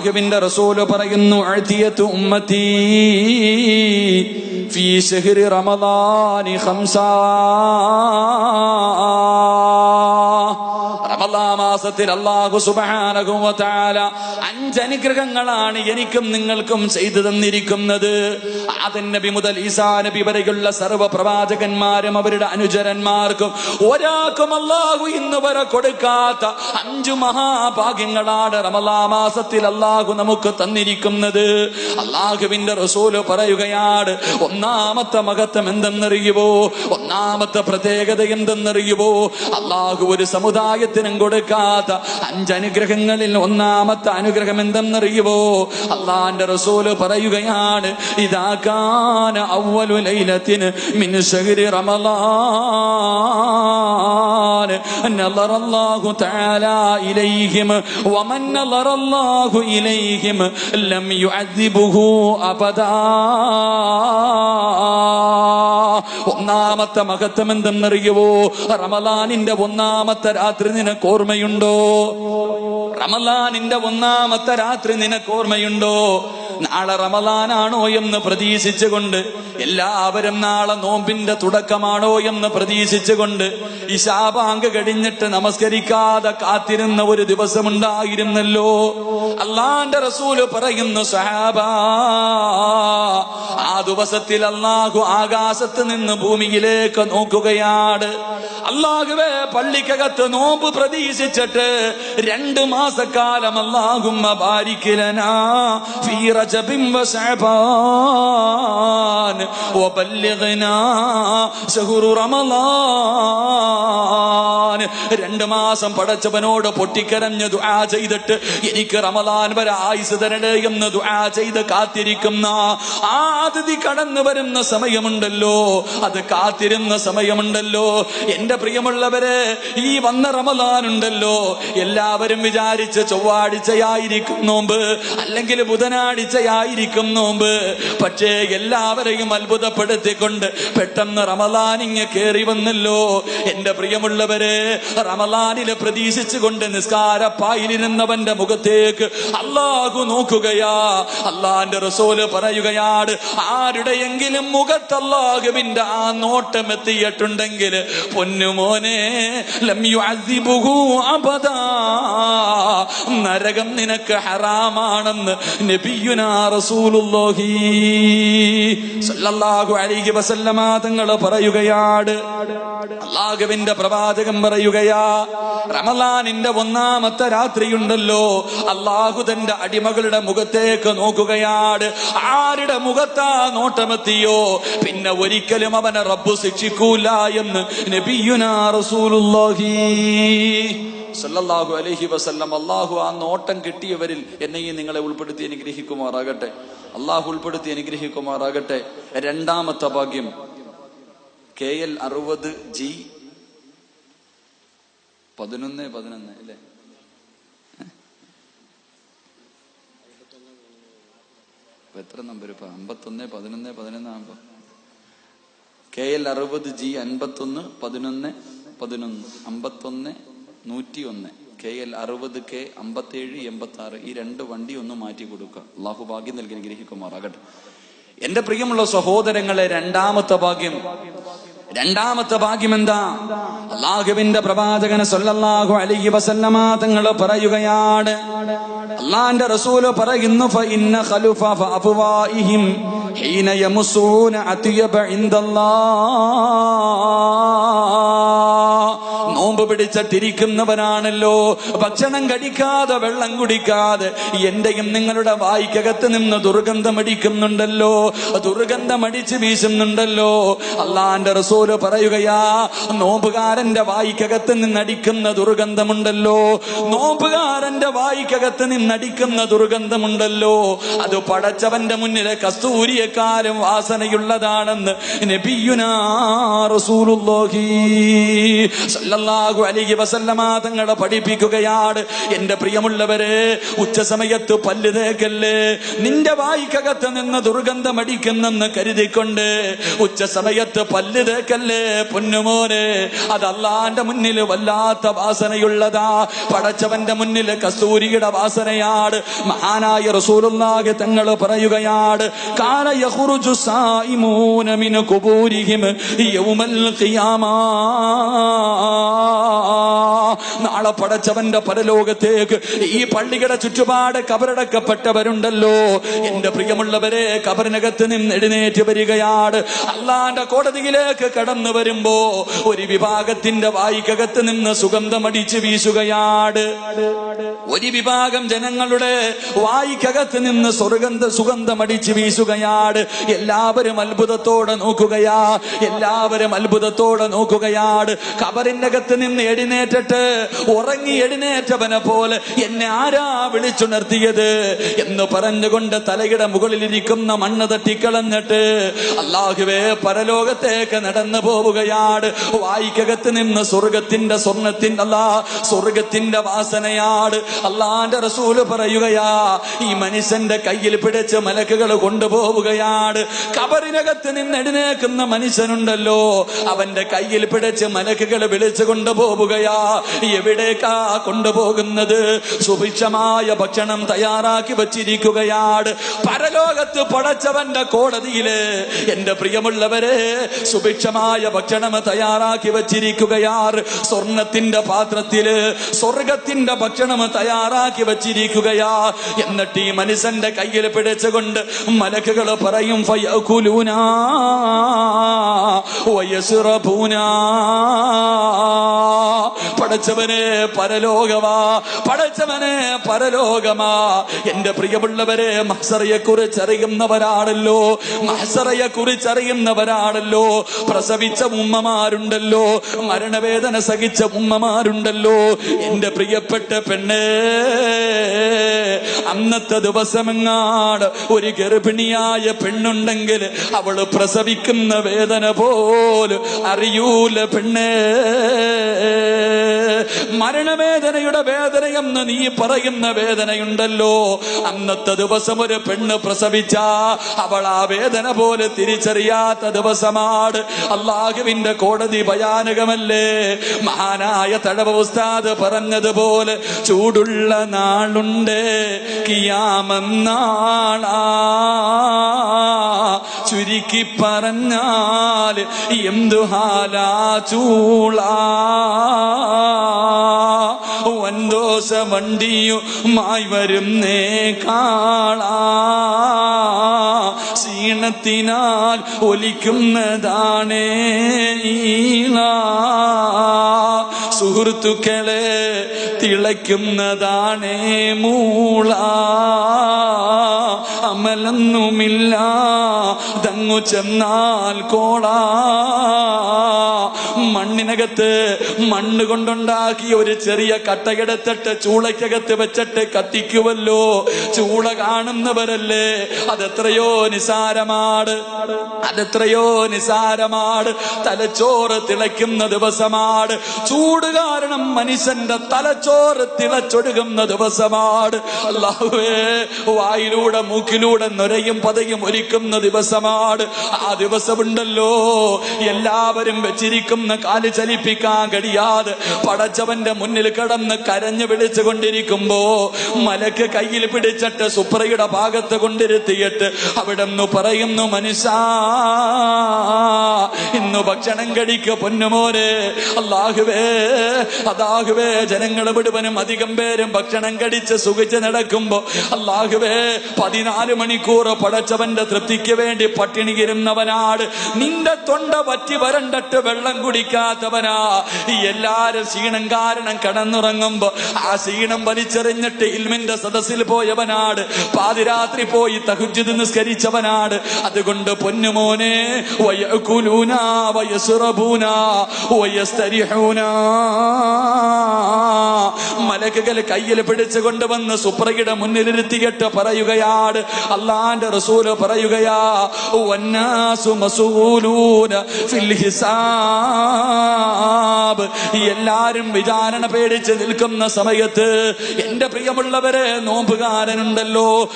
അല്ലാഹുവിന്റെ റസൂൽ പറയുന്നു അഅതിയതു ഉമ്മത്തി ഫീ ശഹ്രി റമളാനി ഖംസാ. റമളാൻ മാസത്തിൽ അല്ലാഹു സുബ്ഹാനഹു വ തആല 5 അനുഗ്രഹങ്ങളാണ് എനിക്കും നിങ്ങൾക്കും ചെയ്തു തന്നിരിക്കുന്നത്. ആദം നബി മുതൽ ഈസാ നബി വരെയുള്ള സർവ്വ പ്രവാചകന്മാരും അവരുടെ അനുചരന്മാർക്കും ഒരാൾക്കും അല്ലാഹു ഇന്ന് വരെ കൊടുക്കാത്ത 5 മഹാഭാഗ്യങ്ങളാണ് റമളാൻ മാസത്തിൽ അല്ലാഹു നമുക്ക് തന്നിരിക്കുന്നത്. അല്ലാഹുവിന്റെ റസൂൽ പറയുകയാണ്, ഒന്നാമത്തെ മഹത്വം എന്തെന്നറിയുമോ? ഒന്നാമത്തെ പ്രത്യേകത എന്തെന്നറിയുമോ? അല്ലാഹു ഒരു സമുദായത്തിനും കൊടുക്കാത്ത 5 അനുഗ്രഹങ്ങളിൽ ഒന്നാമത്തെ അനുഗ്രഹം എന്തെന്നറിയുമോ? അല്ലാഹുവിന്റെ റസൂൽ പറയുകയാണ്, ഇദാ കാന അവ്വലു ലൈലത്തിൻ മിൻ ശഹ്രി റമളാൻ നളറല്ലാഹു തആല ഇലൈഹിം വമൻ നളറല്ലാഹു ഇലൈഹിം ലം യുഅദ്ദിബുഹു അബദാ. ഒന്നാമത്തെ മഹത്വം എന്തെന്നറിയുമോ? റമളാനിന്റെ ഒന്നാമത്തെ രാത്രി നിനക്ക് ഓർമ്മയുണ്ടോ? റമളാനിന്റെ ഒന്നാമത്തെ രാത്രി നിനക്ക് ഓർമ്മയുണ്ടോ? നാളെ റമളാനാണോ എന്ന് പ്രതീക്ഷിച്ചുകൊണ്ട് എല്ലാവരും നാളെ നോമ്പിന്റെ തുടക്കമാണോ എന്ന് പ്രതീക്ഷിച്ചുകൊണ്ട് ഇശാ ബാങ്ക് കഴിഞ്ഞിട്ട് നമസ്കരിക്കാതെ കാത്തിരുന്ന ഒരു ദിവസമുണ്ടായിരുന്നല്ലോ. അല്ലാഹുവിന്റെ റസൂൽ പറയുന്നു, സഹാബാ, ആ ദിവസത്തിൽ അല്ലാഹു ആകാശത്ത് നിന്ന് ഭൂമിയിലേക്ക് നോക്കുകയാണ്. അല്ലാഹുവേ, പള്ളിക്കകത്ത് നോമ്പ് പ്രതീക്ഷിച്ചിട്ട് 2 മാസക്കാലം അല്ലാഹുമ്മ ബാരിക് ലനാ ഫീ റജബിൻ വ ശഅബാൻ വബല്ലിഗ്നാ ശഹ്റു റമളാൻ. 2 മാസം പടച്ചവനോട് പൊട്ടിക്കരഞ്ഞ് ദുആ ചെയ്തിട്ട് എനിക്ക് റമളാൻ വരെ ആയുസ് തരണേ എന്ന് ദുആ ചെയ്ത് കാത്തിരിക്കുന്ന ആ അതിഥി കടന്നു വരുന്ന സമയമുണ്ടല്ലോ, അത് കാത്തിരുന്ന സമയമുണ്ടല്ലോ. എന്റെ പ്രിയമുള്ളവരെ, ഈ വന്ന റമളാൻ ഉണ്ടല്ലോ, എല്ലാവരും വിചാരിച്ച് ചൊവ്വാഴ്ചയായിരിക്കും നോമ്പ്, അല്ലെങ്കിൽ ബുധനാഴ്ചയായിരിക്കും നോമ്പ്. പക്ഷേ എല്ലാവരെയും അത്ഭുതപ്പെടുത്തിക്കൊണ്ട് പെട്ടെന്ന് റമളാൻ ഇങ്ങ് കേറി വന്നല്ലോ. എന്റെ പ്രിയമുള്ളവരെ, റമളാനിലെ പ്രതീക്ഷിച്ചുകൊണ്ട് നിസ്കാരപ്പായിലിരുന്നവന്റെ മുഖത്തേക്ക് അല്ലാഹു നോക്കുകയാ. അല്ലാഹുവിന്റെ റസൂൽ പറയുകയാണ്, ആരുടെയെങ്കിലും മുഖത്ത് അല്ലാഹുവിന്റെ ആ നോട്ടം എത്തിയിട്ടുണ്ടെങ്കിൽ പൊന്നുമോനെ ലം യുഅദ്ദിബുഹു അബദാ, നരകം നിനക്ക് ഹറാമാണെന്ന് നബിയുനാ റസൂലുള്ളാഹി സ്വല്ലല്ലാഹു അലൈഹി വസല്ലമ തങ്ങൾ പറയുകയാണ്. അല്ലാഹുവിന്റെ പ്രവാചകൻ പറയുകയാ, റമളാനിന്റെ ഒന്നാമത്തെ രാത്രിയുണ്ടല്ലോ, അല്ലാഹു തന്റെ അടിമകളുടെ മുഖത്തേക്ക് നോക്കുകയാണ്. ആരുടെ മുഖത്താ നോട്ടമെത്തിയോ പിന്നെ ഒരിക്കലും അവനെ റബ്ബ് ശിക്ഷിക്കൂല എന്ന് നബിയുനാ റസൂലുള്ളാഹി സല്ലല്ലാഹു അലൈഹി വസല്ലം. അല്ലാഹു ആ നോട്ടം കിട്ടിയവരിൽ എന്നെയും നിങ്ങളെ ഉൾപ്പെടുത്തി അനുഗ്രഹിക്കുമാറാകട്ടെ. അല്ലാഹു ഉൾപ്പെടുത്തി അനുഗ്രഹിക്കുമാറാകട്ടെ. രണ്ടാമത്തെ ഭാഗ്യം KL 60G 1111 അല്ലേ? എത്ര നമ്പർ ഇപ്പൊ? 51 11 11 ആകുമ്പോ KL 60G 51 11 11 51 101 KL 60K 57 86 ഈ 2 വണ്ടി ഒന്ന് മാറ്റി കൊടുക്കുക. അല്ലാഹു ഭാഗ്യം നൽകി അനുഗ്രഹിക്കുമാറാകട്ടെ. എന്റെ പ്രിയമുള്ള സഹോദരങ്ങളെ, രണ്ടാമത്തെ ഭാഗ്യം എന്താ? അല്ലാഹുവിന്റെ പ്രവാചകൻ സല്ലല്ലാഹു അലൈഹി വസല്ലമ തങ്ങൾ പറയുകയാണ്, അല്ലാഹുവിന്റെ റസൂൽ പറയുന്നു, ഫഇന്ന ഖലുഫ ഫഅഫ്വാഇഹിം ഹീന യമുസൂന അത്യബ ഇൻദല്ലാഹ്. നോമ്പ് പിടിച്ചിട്ടിരിക്കുന്നവനാണല്ലോ, ഭക്ഷണം കഴിക്കാതെ വെള്ളം കുടിക്കാതെ എന്റെയും നിങ്ങളുടെ വായ്ക്കകത്ത് നിന്ന് ദുർഗന്ധമടിക്കുന്നുണ്ടല്ലോ, ദുർഗന്ധമടിച്ച് വീശുന്നുണ്ടല്ലോ. അല്ലാഹുവിന്റെ റസൂല് പറയുകയാ, നോമ്പുകാരന്റെ വായ്ക്കകത്ത് നിന്നടിക്കുന്ന ദുർഗന്ധമുണ്ടല്ലോ, നോമ്പുകാരന്റെ വായ്ക്കകത്ത് നിന്നടിക്കുന്ന ദുർഗന്ധമുണ്ടല്ലോ, അത് പടച്ചവന്റെ മുന്നിലെ കസ്തൂരിയെക്കാരും വാസനയുള്ളതാണെന്ന് നബിയുനാ റസൂലുള്ളാഹി സ്വല്ലല്ലാഹു സല്ലല്ലാഹു അലൈഹി വസല്ലമ തങ്ങളെ പഠിപ്പിക്കുകയാണ്, എന്റെ പ്രിയമുള്ളവരെ, ഉച്ച സമയത്ത് പല്ല് തേക്കല്ലേ. നിന്റെ വായിക്കകത്ത് നിന്ന് ദുർഗന്ധമടിക്കുന്നെന്ന് കരുതിക്കൊണ്ട് ഉച്ച സമയത്ത് പല്ല് തേക്കല്ലേ പൊന്നുമോനെ. അത് അള്ളാന്റെ മുന്നിൽ വല്ലാത്ത വാസനയുള്ളതാ. പടച്ചവന്റെ മുന്നിൽ കസ്തൂരിയുടെ വാസനയാണ്. മഹാനായ റസൂലുള്ളാഹി തങ്ങൾ പറയുകയാണ്, കാന യഖ്റുജു സായിമൂന മിൻ ഖുബൂരിഹിം യൗമൽ ഖിയാമ. നാളെ പടച്ചവന്റെ പരലോകത്തേക്ക് ഈ പള്ളിയുടെ ചുറ്റുപാട് കബറടക്കപ്പെട്ടവരുണ്ടല്ലോ, എന്റെ പ്രിയമുള്ളവരെ, കബറിനകത്ത് നിന്ന് എഴുന്നേറ്റ് വരികയാണ്. അള്ളാന്റെ കോടതിയിലേക്ക് കടന്നു വരുമ്പോ ഒരു വിഭാഗത്തിന്റെ വായിക്കകത്ത് നിന്ന് സുഗന്ധമടിച്ച് വീശുകയാണ്. ഒരു വിഭാഗം ജനങ്ങളുടെ വായിക്കകത്ത് നിന്ന് സുഗന്ധമടിച്ച് വീശുകയാണ്. എല്ലാവരും അത്ഭുതത്തോടെ നോക്കുകയാ, എല്ലാവരും അത്ഭുതത്തോടെ നോക്കുകയാണ്. കബറിന്റെ അകത്ത് നിന്ന് എഴുന്നേറ്റിട്ട് ഉറങ്ങി എഴുന്നേറ്റവനെ പോലെ എന്നെ ആരാ വിളിച്ചുണർത്തിയത് എന്ന് പറഞ്ഞുകൊണ്ട് തലയുടെ മുകളിലിരിക്കുന്ന മണ്ണ് തട്ടിക്കളഞ്ഞിട്ട് അല്ലാഹുവേ പരലോകത്തേക്ക് നടന്നു പോവുകയാണ്. വായിക്കകത്ത് നിന്ന് സ്വർഗത്തിന്റെ സ്വർഗത്തിന്റെ വാസനയാണ്. അള്ളാന്റെ റസൂല് പറയുകയാ, ഈ മനുഷ്യന്റെ കയ്യിൽ പിടിച്ച് മലക്കുകൾ കൊണ്ടുപോവുകയാണ്. കബറിനകത്ത് നിന്ന് എഴുന്നേക്കുന്ന മനുഷ്യനുണ്ടല്ലോ, അവന്റെ കയ്യിൽ പിടിച്ച് മലക്കുകൾ വിളിച്ചു കൊണ്ടുപോവുകയാ. എവിടേക്കാ കൊണ്ടുപോകുന്നത്? സുഭിക്ഷമായ ഭക്ഷണം തയ്യാറാക്കി വച്ചിരിക്കുകയാണ്. പരലോകത്ത് പടച്ചവന്റെ കോടതിയില് എന്റെ പ്രിയമുള്ളവരെ സുഭിക്ഷമായ ഭക്ഷണം തയ്യാറാക്കി വച്ചിരിക്കുകയാണ്. സ്വർണത്തിന്റെ പാത്രത്തില് സ്വർഗത്തിന്റെ ഭക്ഷണം തയ്യാറാക്കി വച്ചിരിക്കുകയാ. എന്നിട്ട് ഈ മനുഷ്യന്റെ കയ്യിൽ പിടിച്ചുകൊണ്ട് മലക്കുകൾ പറയും, ഫയകുലൂനാ വയസ്റബൂനാ. പടച്ചവനെ പരലോകമാ, പടച്ചവനെ പരലോകമാ. എന്റെ പ്രിയമുള്ളവരെ, മഹ്സറയെ കുറിച്ച് അറിയുന്നവരാണല്ലോ, മഹ്സറയെ കുറിച്ച് അറിയുന്നവരാണല്ലോ. പ്രസവിച്ച ഉമ്മമാരുണ്ടല്ലോ, മരണവേദന സഹിച്ച ഉമ്മമാരുണ്ടല്ലോ. എന്റെ പ്രിയപ്പെട്ട പെണ്ണേ, അന്നത്തെ ദിവസമെങ്ങാട് ഒരു ഗർഭിണിയായ പെണ്ണുണ്ടെങ്കിൽ അവള് പ്രസവിക്കുന്ന വേദന പോലും അറിയൂല പെണ്ണേ. മരണവേദനയുടെ വേദനയെന്ന് നീ പറയുന്ന വേദനയുണ്ടല്ലോ, അന്നത്തെ ദിവസം ഒരു പെണ്ണ് പ്രസവിച്ച അവൾ ആ വേദന പോലെ തിരിച്ചറിയാത്ത ദിവസമാണ്. അള്ളാഹുവിന്റെ കോടതി ഭയാനകമല്ലേ. മഹാനായ തഴവ ഉസ്താദ് പറഞ്ഞതുപോലെ ചൂടുള്ള നാളുണ്ട് കിയാമന്നാളാ. ചുരുക്കി പറഞ്ഞാൽ എന്തു ഹാലാ ചൂളാ. വൻദോഷ വണ്ടിയുമായി വരുന്നേ കാളാ. ക്ഷീണത്തിനാൽ ഒലിക്കുന്നതാണേ ഈള. സുഹൃത്തുക്കളെ തിളയ്ക്കുന്നതാണേ മൂള. അമലൊന്നുമില്ല ദങ്ങു ചെന്നാൽ കോളാ. മണ്ണിനകത്ത് മണ്ണ് കൊണ്ടുണ്ടാക്കിയ ഒരു ചെറിയ കട്ടയെടുത്തിട്ട് ചൂളയ്ക്കകത്ത് വെച്ചിട്ട് കത്തിക്കുവല്ലോ. ചൂള കാണുന്നവരല്ലേ, അതെത്രയോ നിസാരമാണ്, അതെത്രയോ നിസാരമാണ്. തലച്ചോറ് തിളയ്ക്കുന്ന ദിവസമാണ്. ചൂട് കാരണം മനുഷ്യന്റെ തലച്ചോറ് തിളച്ചൊടുകുന്ന ദിവസമാണ്. അല്ലാഹുവേ, വായിലൂടെ മൂക്കിലൂടെ നൊരയും പതയും ഒരുക്കുന്ന ദിവസമാണ്. ആ ദിവസമുണ്ടല്ലോ, എല്ലാവരും വെച്ചിരിക്കുന്ന കാല് ചലിപ്പിക്കാൻ കഴിയാതെ പടച്ചവന്റെ മുന്നിൽ കിടന്ന് കരഞ്ഞു വിളിച്ചു കൊണ്ടിരിക്കുമ്പോ മലക്ക് കയ്യിൽ പിടിച്ചിട്ട് സുപ്രയുടെ ഭാഗത്ത് കൊണ്ടിരുത്തിയിട്ട് അവിടെ നിന്ന് പറയുന്നു, മനുഷ്യ ഇന്ന് ഭക്ഷണം കഴിക്ക പൊന്നുമോനെ. അല്ലാഹുവേ, അല്ലാഹുവേ, ജനങ്ങൾ മുഴുവനും അധികം പേരും ഭക്ഷണം കഴിച്ച് സുഖിച്ച് നടക്കുമ്പോ അല്ലാഹുവേ 14 മണിക്കൂർ പടച്ചവന്റെ തൃപ്തിക്ക് വേണ്ടി പട്ടിണി ഇരുന്നവനാണ്. നിന്റെ തൊണ്ട പറ്റി വരണ്ടിട്ട് വെള്ളം കുടിക്കാത്തവനാ. എല്ലാരും ക്ഷീണം കാരണം കടന്നുറങ്ങുമ്പോ ആ ക്ഷീണം വലിച്ചെറിഞ്ഞിട്ട് ഇൽമിന്റെ സദസ്സിൽ പോയവനാണ്. പാതിരാത്രി പോയി തഹജ്ജുദ് നിസ്കരിച്ചവനാണ്. അതുകൊണ്ട് പൊന്നുമോനെ, വയകുലൂനാ വയസ്റബൂനാ വയസ്തരിഹൂനാ. മലക്കുകൾ കയ്യിൽ പിടിച്ചു കൊണ്ടുവന്ന് സുപ്രയുടെ മുന്നിലിരുത്തിയിട്ട് പറയുകയാണ്, അള്ളാന്റെ റസൂല് പറയുകയാ, വന്നാസു മസ്ഊലൂന ഫിൽ ഹിസാബ്. എല്ലാരും വിചാരണ പേടിച്ച് നിൽക്കുന്ന സമയത്ത് എന്റെ പ്രിയമുള്ളവരെ, നോമ്പുകാരനുണ്ടല്ലോ,